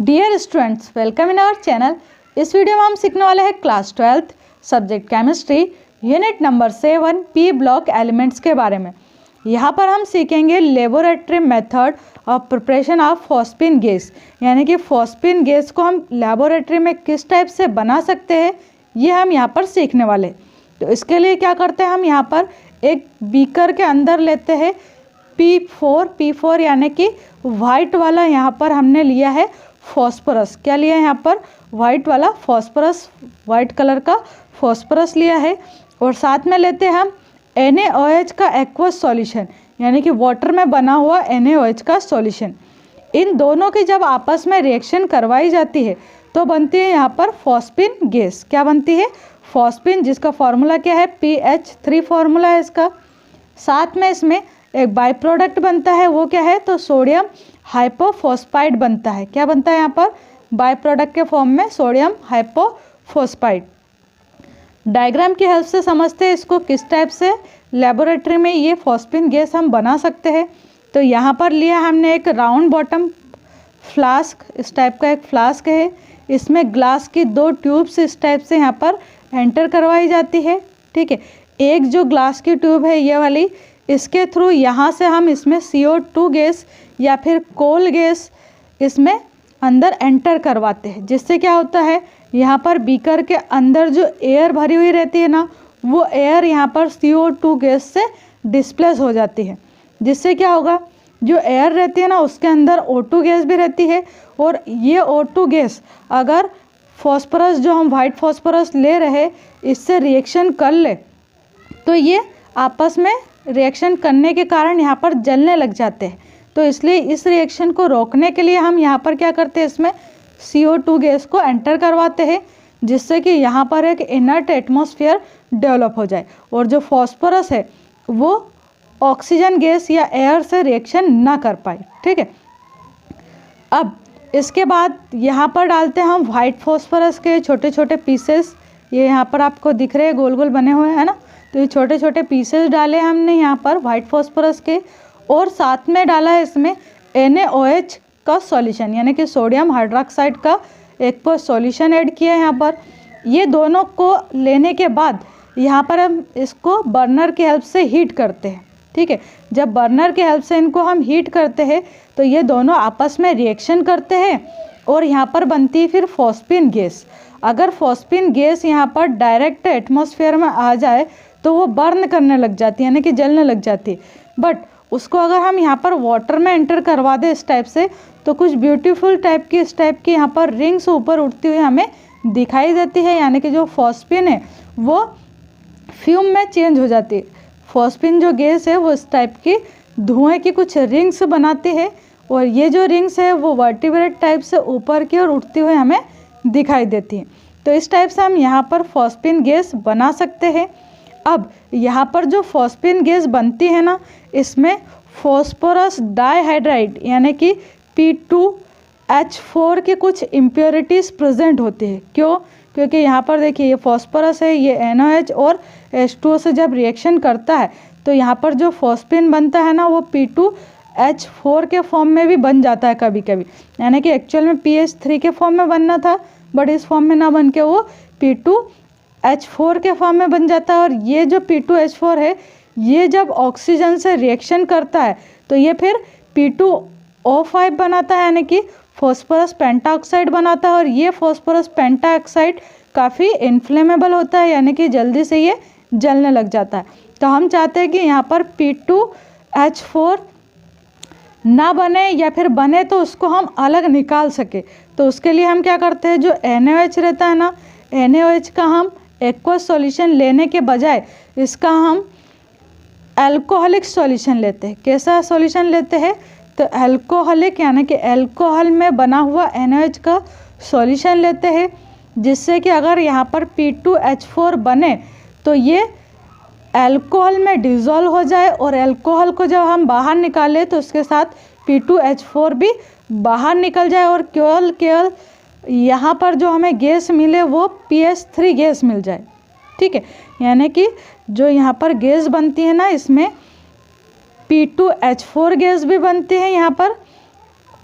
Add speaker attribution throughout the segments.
Speaker 1: Dear students, welcome in our channel. इस video में हम सीखने वाले हैं class 12th subject chemistry unit number 7 P block elements के बारे में। यहाँ पर हम सीखेंगे laboratory method of preparation of phosphine gas, यानी कि फॉस्फीन गैस को हम लेबोरेटरी में किस टाइप से बना सकते हैं, ये हम यहाँ पर सीखने वाले हैं। तो इसके लिए क्या करते हैं, हम यहाँ पर एक बीकर के अंदर लेते हैं P4 यानी कि वाइट वाला यहाँ पर हमने लिया है फॉस्फोरस। क्या लिया है यहाँ पर? वाइट वाला फॉस्फोरस, वाइट कलर का फॉस्फोरस लिया है। और साथ में लेते हैं हम NaOH का एक्वस सॉल्यूशन, यानी कि वाटर में बना हुआ NaOH का सॉल्यूशन। इन दोनों की जब आपस में रिएक्शन करवाई जाती है तो बनती है यहाँ पर फॉस्फीन गैस। क्या बनती है? फॉस्फीन, जिसका फॉर्मूला क्या है? PH3 फॉर्मूला है इसका। साथ में इसमें एक बाई प्रोडक्ट बनता है, वो क्या है? तो सोडियम हाइपोफॉस्फाइड बनता है। क्या बनता है यहाँ पर? बाई प्रोडक्ट के फॉर्म में सोडियम हाइपोफॉस्फाइड। डायग्राम की हेल्प से समझते हैं इसको किस टाइप से लेबोरेटरी में ये फॉस्फीन गैस हम बना सकते हैं। तो यहाँ पर लिया हमने एक राउंड बॉटम फ्लास्क, इस टाइप का एक फ्लास्क है। इसमें ग्लास की 2 ट्यूब्स इस टाइप से यहाँ पर एंटर करवाई जाती है। ठीक है, एक जो ग्लास की ट्यूब है ये वाली, इसके थ्रू यहाँ से हम इसमें CO2 गैस या फिर कोल गैस इसमें अंदर एंटर करवाते हैं। जिससे क्या होता है, यहाँ पर बीकर के अंदर जो एयर भरी हुई रहती है ना, वो एयर यहाँ पर CO2 गैस से डिस्प्लेस हो जाती है। जिससे क्या होगा, जो एयर रहती है ना उसके अंदर O2 गैस भी रहती है। और ये O2 गैस अगर फॉस्फोरस, जो हम वाइट फॉस्फोरस ले रहे, इससे रिएक्शन कर ले तो ये आपस में रिएक्शन करने के कारण यहाँ पर जलने लग जाते हैं। तो इसलिए इस रिएक्शन को रोकने के लिए हम यहाँ पर क्या करते हैं, इसमें CO2 गैस को एंटर करवाते हैं, जिससे कि यहाँ पर एक इनर्ट एटमॉस्फेयर डेवलप हो जाए और जो फॉस्फोरस है वो ऑक्सीजन गैस या एयर से रिएक्शन ना कर पाए। ठीक है, अब इसके बाद यहाँ पर डालते हैं हम वाइट फॉस्फोरस के छोटे छोटे पीसेस। ये यहाँ पर आपको दिख रहे हैं, गोल गोल बने हुए हैं ना। तो ये छोटे छोटे पीसेस डाले हमने यहाँ पर वाइट फॉस्फोरस के, और साथ में डाला है इसमें NaOH का सॉल्यूशन, यानी कि सोडियम हाइड्रोक्साइड का एक सॉल्यूशन ऐड किया है यहाँ पर। ये दोनों को लेने के बाद यहाँ पर हम इसको बर्नर की हेल्प से हीट करते हैं। ठीक है, जब बर्नर की हेल्प से इनको हम हीट करते हैं तो ये दोनों आपस में रिएक्शन करते हैं और यहाँ पर बनती है फिर फॉस्फीन गैस। अगर फॉस्फीन गैस यहाँ पर डायरेक्ट एटमॉस्फेयर में आ जाए तो वो बर्न करने लग जाती है, यानी कि जलने लग जाती है। बट उसको अगर हम यहाँ पर वाटर में एंटर करवा दें इस टाइप से, तो कुछ ब्यूटीफुल टाइप की इस टाइप की यहाँ पर रिंग्स ऊपर उठती हुई हमें दिखाई देती है, यानी कि जो फॉस्फीन है वो फ्यूम में चेंज हो जाती है। फॉस्फीन जो गैस है वो इस टाइप की धुएं की कुछ रिंग्स बनाती है, और ये जो रिंग्स है वो वर्टिब्रेट टाइप से ऊपर की ओर उठती हुई हमें दिखाई देती है। तो इस टाइप से हम यहाँ पर फॉस्फीन गैस बना सकते हैं। अब यहाँ पर जो फॉस्फीन गैस बनती है ना, इसमें फॉस्फोरस डाइहाइड्राइड यानी कि P2H4 की कुछ इम्प्योरिटीज़ प्रेजेंट होती है। क्यों? क्योंकि यहाँ पर देखिए ये फॉस्फोरस है, ये NaOH और H2O से जब रिएक्शन करता है तो यहाँ पर जो फॉस्फीन बनता है ना वो P2H4 के फॉर्म में भी बन जाता है कभी कभी, यानी कि एक्चुअल में PH3 के फॉर्म में बनना था, बट इस फॉर्म में ना बन के वो P2H4 के फॉर्म में बन जाता है। और ये जो P2H4 है, ये जब ऑक्सीजन से रिएक्शन करता है तो ये फिर P2O5 बनाता है, यानी कि फॉस्फोरस पेंटाऑक्साइड बनाता है। और ये फॉस्फोरस पेंटाऑक्साइड काफ़ी इन्फ्लेमेबल होता है, यानी कि जल्दी से ये जलने लग जाता है। तो हम चाहते हैं कि यहाँ पर P2H4 ना बने, या फिर बने तो उसको हम अलग निकाल सके। तो उसके लिए हम क्या करते हैं, जो NaOH रहता है ना, NaOH का हम एक्वस सॉल्यूशन लेने के बजाय इसका हम अल्कोहलिक सॉल्यूशन लेते हैं। कैसा सॉल्यूशन लेते हैं? तो अल्कोहलिक, यानी कि अल्कोहल में बना हुआ NaOH का सॉल्यूशन लेते हैं, जिससे कि अगर यहाँ पर P2H4 बने तो ये अल्कोहल में डिज़ोल्व हो जाए, और अल्कोहल को जब हम बाहर निकालें तो उसके साथ P2H4 भी बाहर निकल जाए, और केवल यहाँ पर जो हमें गैस मिले वो PH3 गैस मिल जाए। ठीक है, यानी कि जो यहाँ पर गैस बनती है ना, इसमें P2H4 गैस भी बनती है यहाँ पर,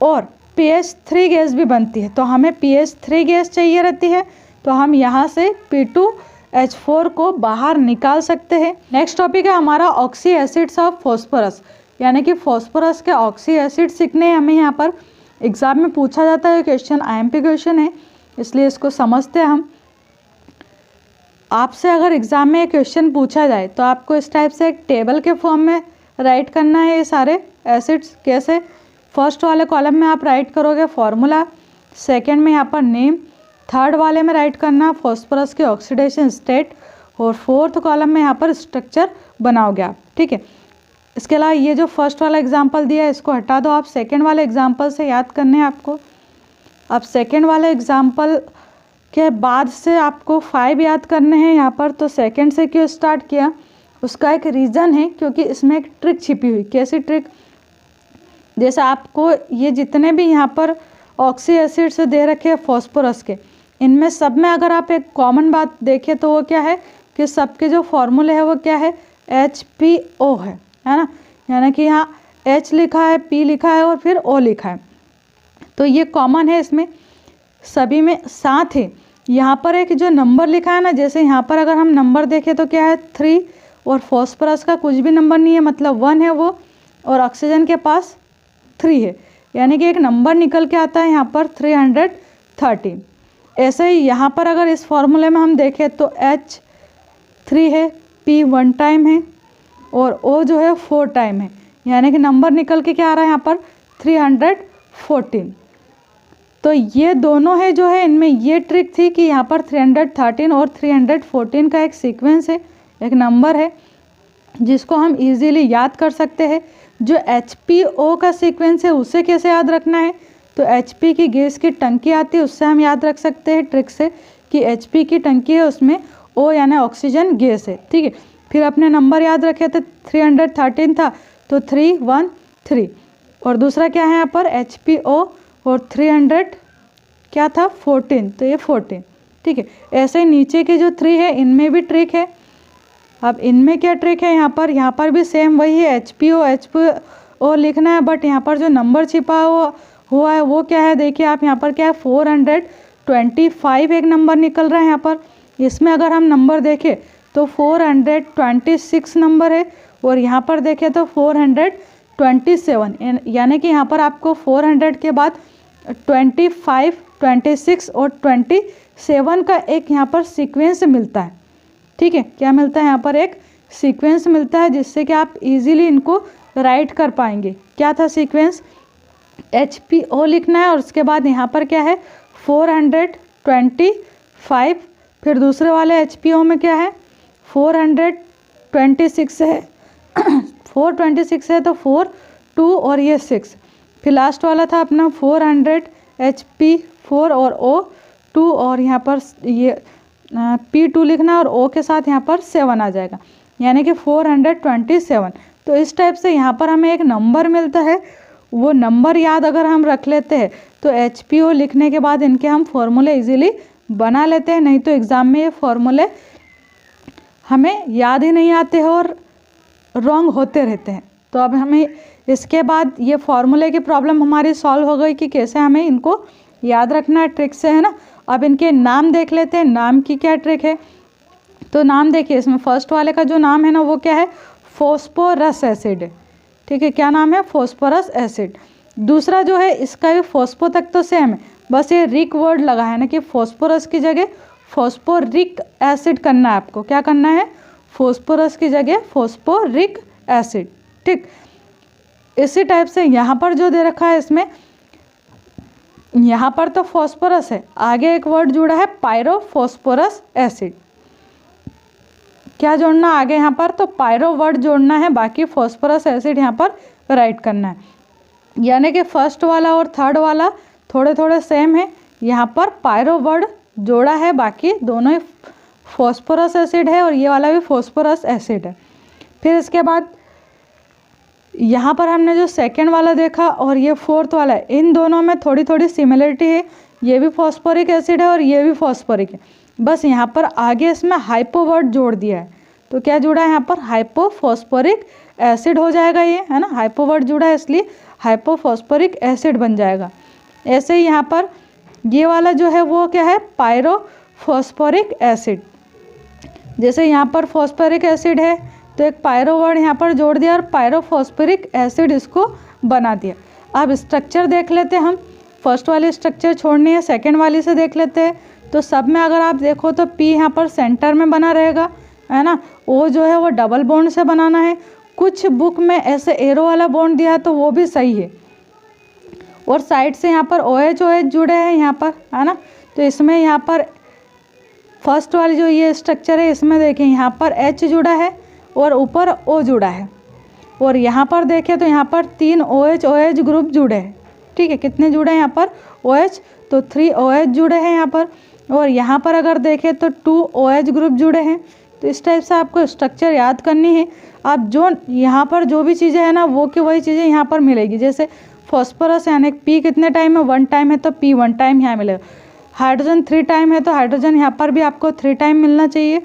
Speaker 1: और PH3 गैस भी बनती है, तो हमें PH3 गैस चाहिए रहती है, तो हम यहाँ से P2H4 को बाहर निकाल सकते हैं। नेक्स्ट टॉपिक है हमारा ऑक्सी एसिड्स ऑफ फॉस्फोरस, यानी कि फॉस्फोरस के ऑक्सी एसिड सीखने हमें यहाँ पर एग्जाम में पूछा जाता है क्वेश्चन, IMP क्वेश्चन है, इसलिए इसको समझते हैं हम। आपसे अगर एग्ज़ाम में क्वेश्चन पूछा जाए तो आपको इस टाइप से एक टेबल के फॉर्म में राइट करना है ये सारे एसिड्स। कैसे? फर्स्ट वाले कॉलम में आप राइट करोगे फॉर्मूला, सेकंड में यहाँ पर नेम, थर्ड वाले में राइट करना फॉस्फोरस के ऑक्सीडेशन स्टेट, और फोर्थ कॉलम में यहाँ पर स्ट्रक्चर बनाओगे आप। ठीक है, इसके अलावा ये जो फर्स्ट वाला एग्जाम्पल दिया है इसको हटा दो, आप सेकेंड वाले एग्जाम्पल से याद करने हैं आपको। अब सेकेंड वाले एग्जाम्पल के बाद से आपको 5 याद करने हैं यहाँ पर। तो सेकंड से क्यों स्टार्ट किया, उसका एक रीज़न है, क्योंकि इसमें एक ट्रिक छिपी हुई। कैसी ट्रिक? जैसे आपको ये जितने भी यहाँ पर ऑक्सी एसिड्स दे रखे हैं फॉस्फोरस के, इनमें सब में अगर आप एक कॉमन बात देखें तो वो क्या है कि सबके जो फॉर्मूले है वो क्या है, HPO है ना। यानी कि यहाँ H लिखा है, P लिखा है और फिर O लिखा है, तो ये कॉमन है इसमें सभी में। साथ ही यहाँ पर एक जो नंबर लिखा है ना, जैसे यहाँ पर अगर हम नंबर देखें तो क्या है 3, और फॉस्फोरस का कुछ भी नंबर नहीं है, मतलब 1 है वो, और ऑक्सीजन के पास 3 है, यानी कि एक नंबर निकल के आता है यहाँ पर 313। ऐसे ही यहाँ पर अगर इस फॉर्मूले में हम देखें तो H3 है, P 1 टाइम है और O जो है 4 टाइम है, यानी कि नंबर निकल के क्या आ रहा है यहाँ पर 314। तो ये दोनों है जो है, इनमें ये ट्रिक थी कि यहाँ पर 313 और 314 का एक सीक्वेंस है, एक नंबर है जिसको हम इजीली याद कर सकते हैं। जो HPO का सीक्वेंस है उसे कैसे याद रखना है, तो HP की गैस की टंकी आती है, उससे हम याद रख सकते हैं ट्रिक से कि HP की टंकी है, उसमें O यानी ऑक्सीजन गैस है। ठीक है, फिर अपने नंबर याद रखे थे 313 था तो 313, और दूसरा क्या है यहाँ पर HPO, और 300 क्या था 14, तो ये 14। ठीक है, ऐसे ही नीचे के जो 3 है इनमें भी ट्रिक है। अब इनमें क्या ट्रिक है, यहाँ पर भी सेम वही है, HPO लिखना है, बट यहाँ पर जो नंबर छिपा हुआ है वो क्या है, देखिए आप यहाँ पर क्या है 425 एक नंबर निकल रहा है यहाँ पर। इसमें अगर हम नंबर देखें तो 426 नंबर है, और यहाँ पर देखें तो 427, यानी कि यहाँ पर आपको 400 के बाद 25, 26 और 27 का एक यहाँ पर सीक्वेंस मिलता है। ठीक है, क्या मिलता है यहाँ पर, एक सीक्वेंस मिलता है, जिससे कि आप इजीली इनको राइट कर पाएंगे। क्या था सीक्वेंस, HPO लिखना है और उसके बाद यहाँ पर क्या है 425, फिर दूसरे वाले HPO में क्या है 426 है 426 है तो 4, 2 और ये 6, फिर लास्ट वाला था अपना 400 HP4 और O2, और यहाँ पर ये P2 लिखना और O के साथ यहाँ पर 7 आ जाएगा, यानी कि 427। तो इस टाइप से यहाँ पर हमें एक नंबर मिलता है, वो नंबर याद अगर हम रख लेते हैं तो HPO लिखने के बाद इनके हम फॉर्मूले इजीली बना लेते हैं, नहीं तो एग्ज़ाम में ये फॉर्मूले हमें याद ही नहीं आते हैं और रॉन्ग होते रहते हैं। तो अब हमें इसके बाद ये फॉर्मूले की प्रॉब्लम हमारी सॉल्व हो गई कि कैसे हमें इनको याद रखना है ट्रिक से, है ना। अब इनके नाम देख लेते हैं, नाम की क्या ट्रिक है। तो नाम देखिए, इसमें फर्स्ट वाले का जो नाम है ना वो क्या है, फॉस्फोरस एसिड है। ठीक है, क्या नाम है, फॉस्फोरस एसिड। दूसरा जो है इसका भी फॉस्फो तक तो सेम है, बस ये रिक वर्ड लगा है ना कि फॉस्फोरस की जगह फॉस्फोरिक एसिड करना है आपको। क्या करना है, फॉस्फोरस की जगह फॉस्फोरिक एसिड। ठीक, इसी टाइप से यहाँ पर जो दे रखा है इसमें, यहाँ पर तो फॉस्फोरस है, आगे एक वर्ड जुड़ा है पायरोफॉस्फोरस एसिड। क्या जोड़ना आगे यहाँ पर, तो पायरो वर्ड जोड़ना है, बाकी फॉस्फोरस एसिड यहाँ पर राइट करना है। यानी कि फर्स्ट वाला और थर्ड वाला थोड़े थोड़े सेम है, यहाँ पर पायरो वर्ड जोड़ा है, बाकी दोनों ही फॉस्फोरस एसिड है और ये वाला भी फॉस्फोरस एसिड है। फिर इसके बाद यहाँ पर हमने जो सेकेंड वाला देखा और ये फोर्थ वाला है, इन दोनों में थोड़ी थोड़ी सिमिलरिटी है, ये भी फॉस्फोरिक एसिड है और ये भी फॉस्फोरिक है, बस यहाँ पर आगे इसमें हाइपो वर्ड जोड़ दिया है। तो क्या जुड़ा है यहाँ पर, हाइपोफॉस्फोरिक एसिड हो जाएगा ये, है ना, हाइपो वर्ड जुड़ा है इसलिए हाइपोफॉस्फोरिक एसिड बन जाएगा। ऐसे ही यहाँ पर ये वाला जो है वो क्या है, पायरोफॉस्फोरिक एसिड। जैसे यहाँ पर फॉस्फोरिक एसिड है तो एक पायरो वर्ड यहाँ पर जोड़ दिया और पायरोफॉस्फोरिक एसिड इसको बना दिया। अब स्ट्रक्चर देख लेते हैं हम, फर्स्ट वाली स्ट्रक्चर छोड़नी है, सेकंड वाली से देख लेते हैं। तो सब में अगर आप देखो तो पी यहाँ पर सेंटर में बना रहेगा, है ना। ओ जो है वो डबल बॉन्ड से बनाना है। कुछ बुक में ऐसे एरो वाला बॉन्ड दिया है तो वो भी सही है। और साइड से यहाँ पर OH OH जुड़े हैं यहाँ पर, है ना। तो इसमें यहाँ पर फर्स्ट वाली जो ये स्ट्रक्चर है इसमें देखें यहाँ पर H जुड़ा है और ऊपर O जुड़ा है। और यहाँ पर देखें तो यहाँ पर 3 OH OH ग्रुप जुड़े हैं, ठीक है। कितने जुड़े हैं यहाँ पर OH, तो 3 OH जुड़े हैं यहाँ पर। और यहाँ पर अगर देखें तो 2 OH ग्रुप जुड़े हैं। तो इस टाइप से आपको स्ट्रक्चर याद करनी है। आप जो यहाँ पर जो भी चीज़ें हैं ना वो की वही चीज़ें यहाँ पर मिलेगी। जैसे फॉस्फोरस यानी P कितने टाइम है, 1 टाइम है तो P 1 टाइम यहाँ मिलेगा। हाइड्रोजन 3 टाइम है तो हाइड्रोजन यहाँ पर भी आपको 3 टाइम मिलना चाहिए।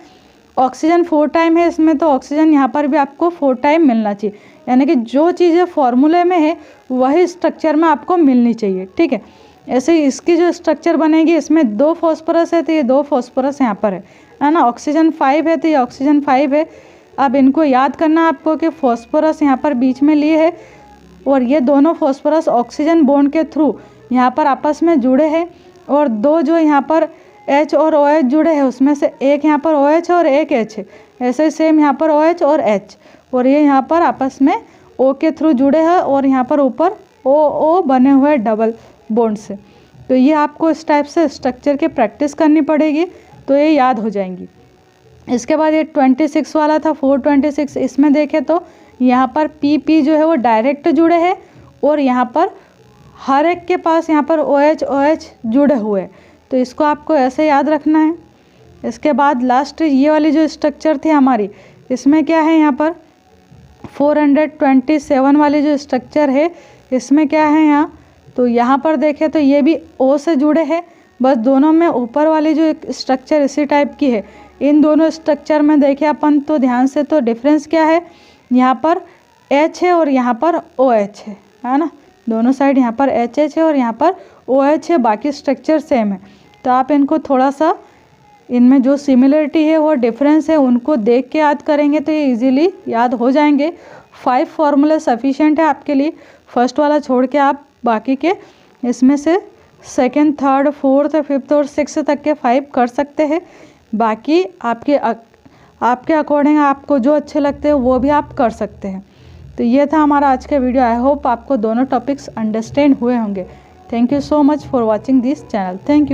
Speaker 1: ऑक्सीजन 4 टाइम है इसमें तो ऑक्सीजन यहाँ पर भी आपको 4 टाइम मिलना चाहिए। यानी कि जो चीज़ें फॉर्मूले में है वही स्ट्रक्चर में आपको मिलनी चाहिए, ठीक है। ऐसे ही इसकी जो स्ट्रक्चर बनेगी इसमें 2 फॉस्फोरस है तो ये 2 फॉस्फोरस यहाँ पर है ना। ऑक्सीजन 5 है तो ये ऑक्सीजन 5 है। अब इनको याद करना आपको कि फॉस्फोरस यहाँ पर बीच में लिए है और ये दोनों फॉस्फोरस ऑक्सीजन बॉन्ड के थ्रू यहाँ पर आपस में जुड़े हैं। और 2 जो यहाँ पर H और OH जुड़े हैं उसमें से एक यहाँ पर OH और एक H है। ऐसे सेम यहाँ पर OH और H, और ये यहाँ पर आपस में O के थ्रू जुड़े हैं और यहाँ पर ऊपर OO बने हुए डबल बॉन्ड से। तो ये आपको इस टाइप से स्ट्रक्चर की प्रैक्टिस करनी पड़ेगी तो ये याद हो जाएंगी। इसके बाद ये 26 वाला था 426, इसमें देखें तो यहाँ पर PP जो है वो डायरेक्ट जुड़े हैं और यहाँ पर हर एक के पास यहाँ पर OH OH जुड़े हुए हैं। तो इसको आपको ऐसे याद रखना है। इसके बाद लास्ट ये वाली जो स्ट्रक्चर थी हमारी, इसमें क्या है यहाँ पर 427 वाली जो स्ट्रक्चर है इसमें क्या है यहाँ, तो यहाँ पर देखें तो ये भी O से जुड़े हैं। बस दोनों में ऊपर वाली जो स्ट्रक्चर इसी टाइप की है। इन दोनों स्ट्रक्चर में देखें अपन तो ध्यान से, तो डिफरेंस क्या है, यहाँ पर H है और यहाँ पर OH है ना। दोनों साइड यहाँ पर HH है और यहाँ पर OH है, बाकी स्ट्रक्चर सेम है। तो आप इनको थोड़ा सा इनमें जो सिमिलरिटी है वो डिफरेंस है उनको देख के याद करेंगे तो ये इजीली याद हो जाएंगे। 5 फार्मूले सफिशिएंट है आपके लिए। फर्स्ट वाला छोड़ के आप बाकी के इसमें से सेकंड, थर्ड, फोर्थ, फिफ्थ और सिक्स तक के 5 कर सकते हैं। बाकी आपके अकॉर्डिंग आपको जो अच्छे लगते हैं वो भी आप कर सकते हैं। तो ये था हमारा आज का वीडियो। आई होप आपको दोनों टॉपिक्स अंडरस्टैंड हुए होंगे। Thank you so much for watching this channel. Thank you.